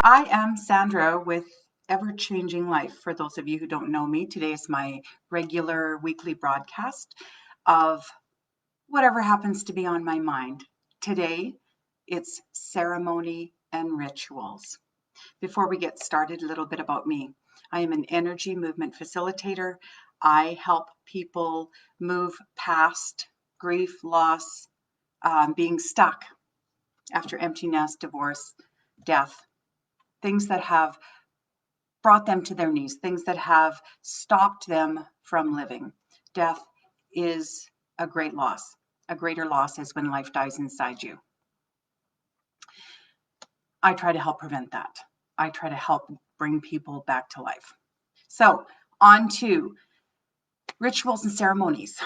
I am Sandra with Ever Changing Life. For those of you who don't know me, today is my regular weekly broadcast of whatever happens to be on my mind. Today, it's ceremony and rituals. Before we get started, a little bit about me. I am an energy movement facilitator. I help people move past grief, loss, being stuck after empty nest, divorce, death, things that have brought them to their knees, things that have stopped them from living. Death is a great loss. A greater loss is when life dies inside you. I try to help prevent that. I try to help bring people back to life. So, on to rituals and ceremonies.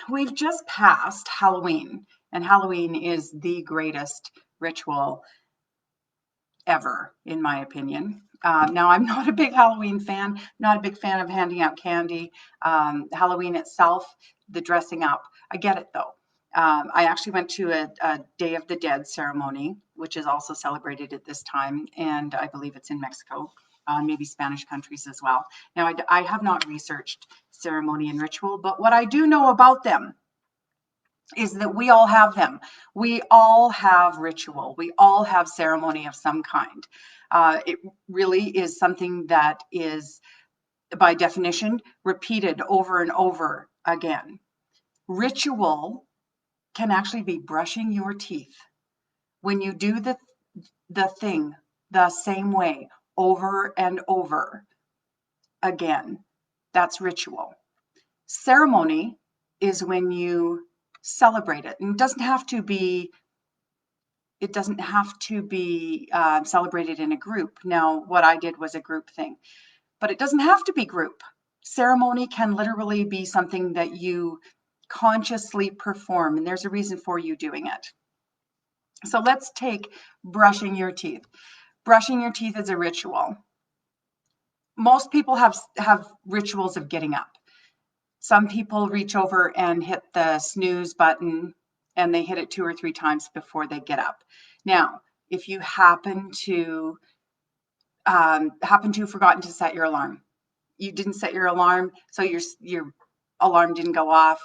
We've just passed Halloween, and Halloween is the greatest ritual ever, in my opinion. Now, I'm not a big Halloween fan, not a big fan of handing out candy. Halloween itself, the dressing up, I get it though. I actually went to a Day of the Dead ceremony, which is also celebrated at this time, and I believe it's in Mexico, maybe Spanish countries as well. Now, I have not researched ceremony and ritual, but what I do know about them is that we all have them. We all have ritual. We all have ceremony of some kind. It really is something that is, by definition, repeated over and over again. Ritual can actually be brushing your teeth. When you do the thing the same way over and over again, that's ritual. Ceremony is when you celebrate it, and it doesn't have to be celebrated in a group. Now, what I did was a group thing, but it doesn't have to be group. Ceremony can literally be something that you consciously perform, and there's a reason for you doing it. So let's take brushing your teeth. Brushing your teeth is a ritual. Most people have rituals of getting up. Some people reach over and hit the snooze button, and they hit it 2 or 3 times before they get up. Now, if you happen to forgotten to set your alarm, you didn't set your alarm, so your alarm didn't go off.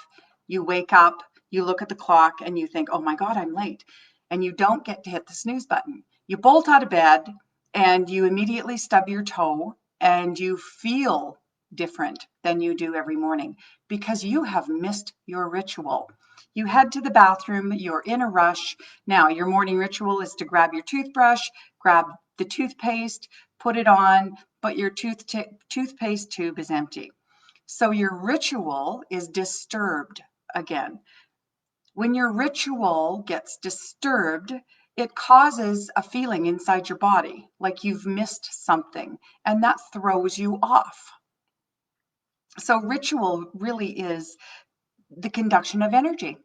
You wake up, you look at the clock, and you think, "Oh my God, I'm late," and you don't get to hit the snooze button. You bolt out of bed, and you immediately stub your toe, and you feel different than you do every morning because you have missed your ritual. You head to the bathroom, you're in a rush. Now, your morning ritual is to grab your toothbrush, grab the toothpaste, put it on, but your toothpaste tube is empty. So your ritual is disturbed again. When your ritual gets disturbed, it causes a feeling inside your body like you've missed something, and that throws you off. So ritual really is the conduction of energy.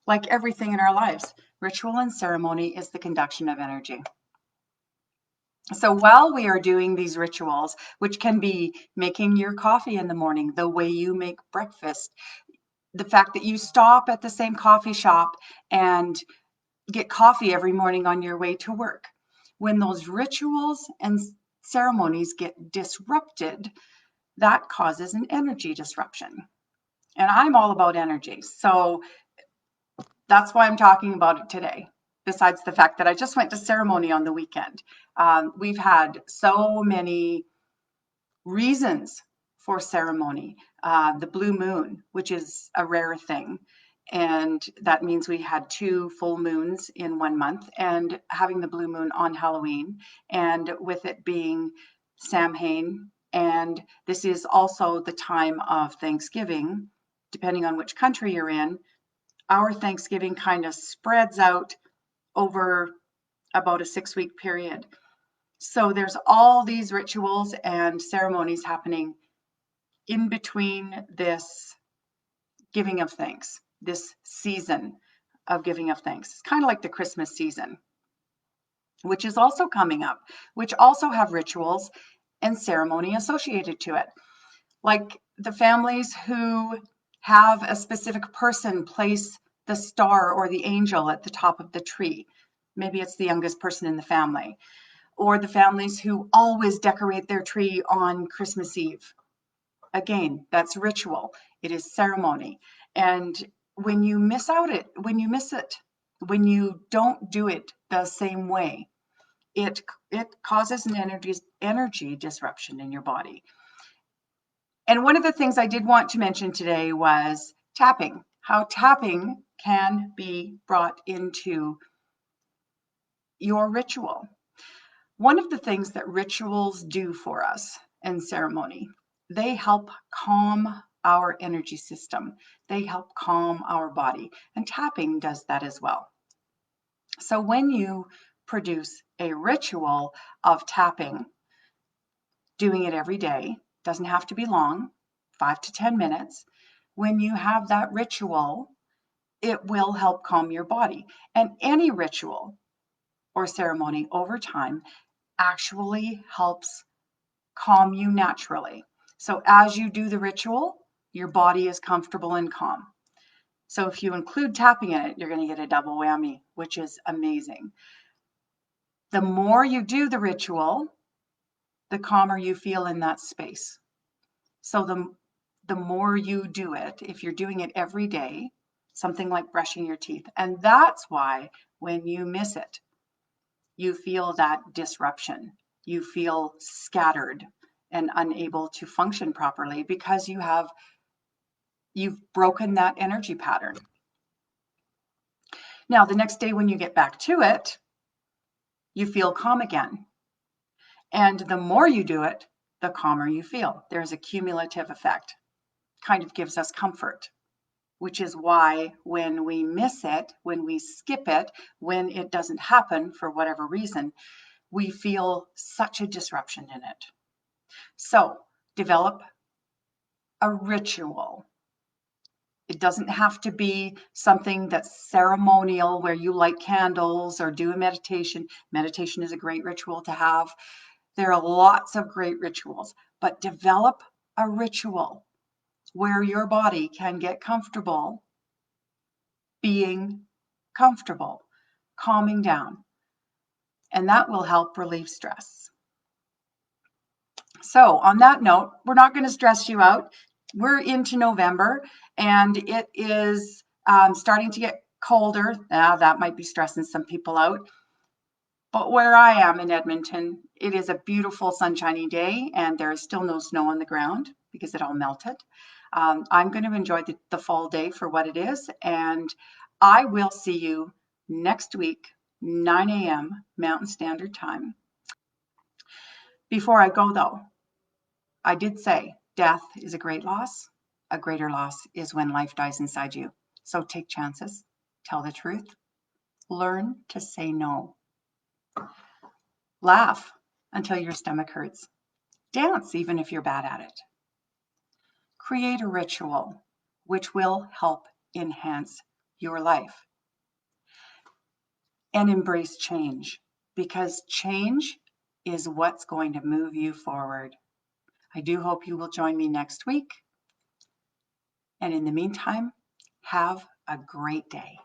Like everything in our lives, ritual and ceremony is the conduction of energy. So while we are doing these rituals, which can be making your coffee in the morning, the way you make breakfast, the fact that you stop at the same coffee shop and get coffee every morning on your way to work, when those rituals and ceremonies get disrupted, that causes an energy disruption. And I'm all about energy. So that's why I'm talking about it today. Besides the fact that I just went to ceremony on the weekend. We've had so many reasons for ceremony. The blue moon, which is a rare thing. And that means we had 2 full moons in 1 month, and having the blue moon on Halloween, and with it being Samhain. And this is also the time of Thanksgiving, depending on which country you're in. Our Thanksgiving kind of spreads out over about a 6-week period. So there's all these rituals and ceremonies happening in between this giving of thanks, this season of giving of thanks. It's kind of like the Christmas season, which is also coming up, which also have rituals and ceremony associated to it. Like the families who have a specific person place the star or the angel at the top of the tree. Maybe it's the youngest person in the family. or the families who always decorate their tree on Christmas Eve. Again, that's ritual. It is ceremony. And when you miss it, when you don't do it the same way, it causes an energy disruption in your body. And one of the things I did want to mention today was tapping, how tapping can be brought into your ritual. One of the things that rituals do for us and ceremony, they help calm our energy system. They help calm our body, and tapping does that as well. So when you produce a ritual of tapping, doing it every day, doesn't have to be long, 5 to 10 minutes. When you have that ritual, it will help calm your body. And any ritual or ceremony over time actually helps calm you naturally. So as you do the ritual, your body is comfortable and calm. So if you include tapping in it, you're going to get a double whammy, which is amazing. The more you do the ritual, the calmer you feel in that space. So the more you do it, if you're doing it every day, something like brushing your teeth, and that's why when you miss it, you feel that disruption. You feel scattered and unable to function properly because you've broken that energy pattern. Now, the next day when you get back to it, you feel calm again. And the more you do it, the calmer you feel. There's a cumulative effect. Kind of gives us comfort, which is why when we miss it, when we skip it, when it doesn't happen for whatever reason, we feel such a disruption in it. So develop a ritual. It doesn't have to be something that's ceremonial where you light candles or do a meditation. Meditation is a great ritual to have. There are lots of great rituals, but develop a ritual where your body can get comfortable being comfortable, calming down, and that will help relieve stress. So on that note, we're not going to stress you out. We're into November and it is starting to get colder. Now that might be stressing some people out. But where I am in Edmonton, it is a beautiful sunshiny day and there is still no snow on the ground because it all melted. I'm going to enjoy the fall day for what it is, and I will see you next week, 9 a.m. Mountain Standard Time. Before I go though, I did say death is a great loss. A greater loss is when life dies inside you. So take chances, tell the truth, learn to say no. Laugh until your stomach hurts. Dance even if you're bad at it. Create a ritual which will help enhance your life. And embrace change, because change is what's going to move you forward. I do hope you will join me next week. And in the meantime, have a great day.